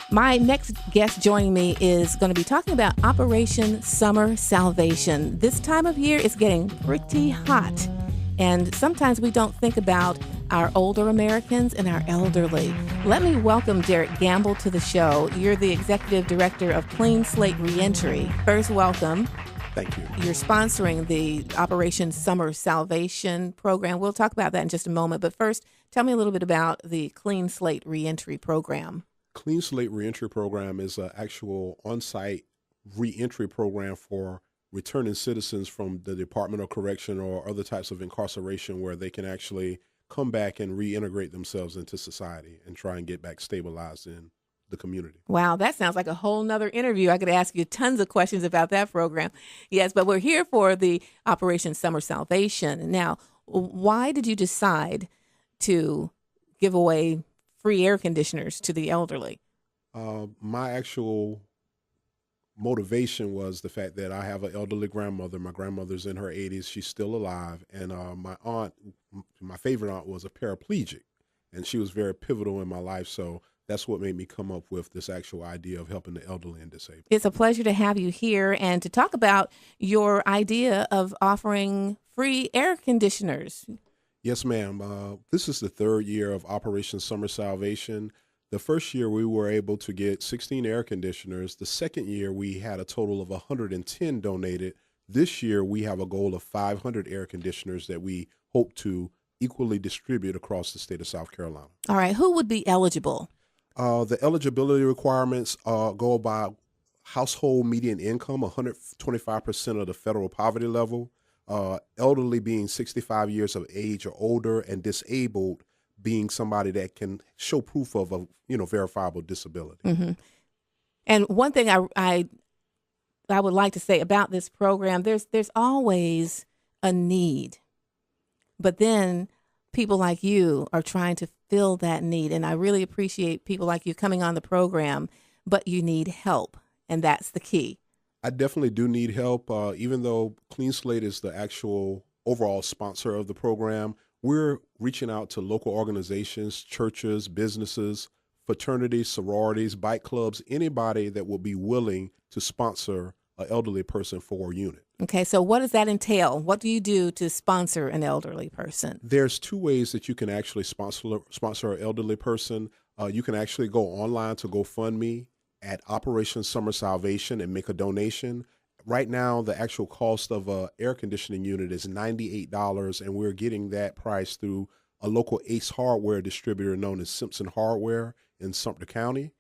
My next guest joining me is going to be talking about Operation Summer Salvation. This time of year is getting pretty hot, and sometimes we don't think about our older Americans and our elderly. Let me welcome Derek Gamble to the show. You're the Executive Director of Clean Slate Reentry. First, welcome. Thank you. You're sponsoring the Operation Summer Salvation program. We'll talk about that in just a moment. But first, tell me a little bit about the Clean Slate Reentry program. Clean Slate Reentry program is an actual on-site reentry program for returning citizens from the Department of Correction or other types of incarceration where they can actually come back and reintegrate themselves into society and try and get back stabilized in the community. Wow, that sounds like a whole nother interview. I could ask you tons of questions about that program. Yes, but we're here for the Operation Summer Salvation. Now, why did you decide to give away free air conditioners to the elderly? My actual motivation was the fact that I have an elderly grandmother. My grandmother's in her 80s. She's still alive. And my favorite aunt was a paraplegic, and she was very pivotal in my life. So that's what made me come up with this actual idea of helping the elderly and disabled. It's a pleasure to have you here and to talk about your idea of offering free air conditioners. Yes, ma'am. This is the third year of Operation Summer Salvation. The first year we were able to get 16 air conditioners. The second year we had a total of 110 donated. This year we have a goal of 500 air conditioners that we hope to equally distribute across the state of South Carolina. All right. Who would be eligible? The eligibility requirements go by household median income, 125% of the federal poverty level. Elderly being 65 years of age or older, and disabled being somebody that can show proof of a verifiable disability. Mm-hmm. And one thing I would like to say about this program, there's always a need, but then people like you are trying to fill that need, and I really appreciate people like you coming on the program. But you need help, and that's the key. I definitely do need help. Even though Clean Slate is the actual overall sponsor of the program, we're reaching out to local organizations, churches, businesses, fraternities, sororities, bike clubs, anybody that will be willing to sponsor an elderly person for a unit. Okay, so what does that entail? What do you do to sponsor an elderly person? There's two ways that you can actually sponsor an elderly person. You can actually go online to GoFundMe at Operation Summer Salvation and make a donation. Right now, the actual cost of an air conditioning unit is $98, and we're getting that price through a local Ace Hardware distributor known as Simpson Hardware in Sumter County.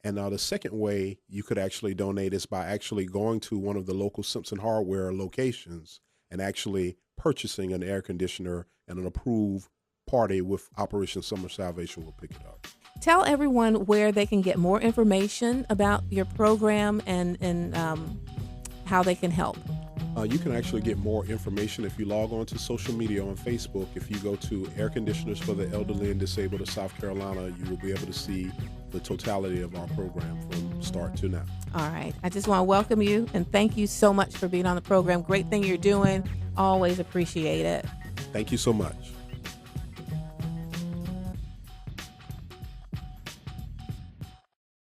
And the second way you could actually donate is by actually going to one of the local Simpson Hardware locations and actually purchasing an air conditioner, and an approved party with Operation Summer Salvation will pick it up. Tell everyone where they can get more information about your program and how they can help. You can actually get more information if you log on to social media on Facebook. If you go to Air Conditioners for the Elderly and Disabled of South Carolina, you will be able to see the totality of our program from start to now. All right. I just want to welcome you and thank you so much for being on the program. Great thing you're doing. Always appreciate it. Thank you so much.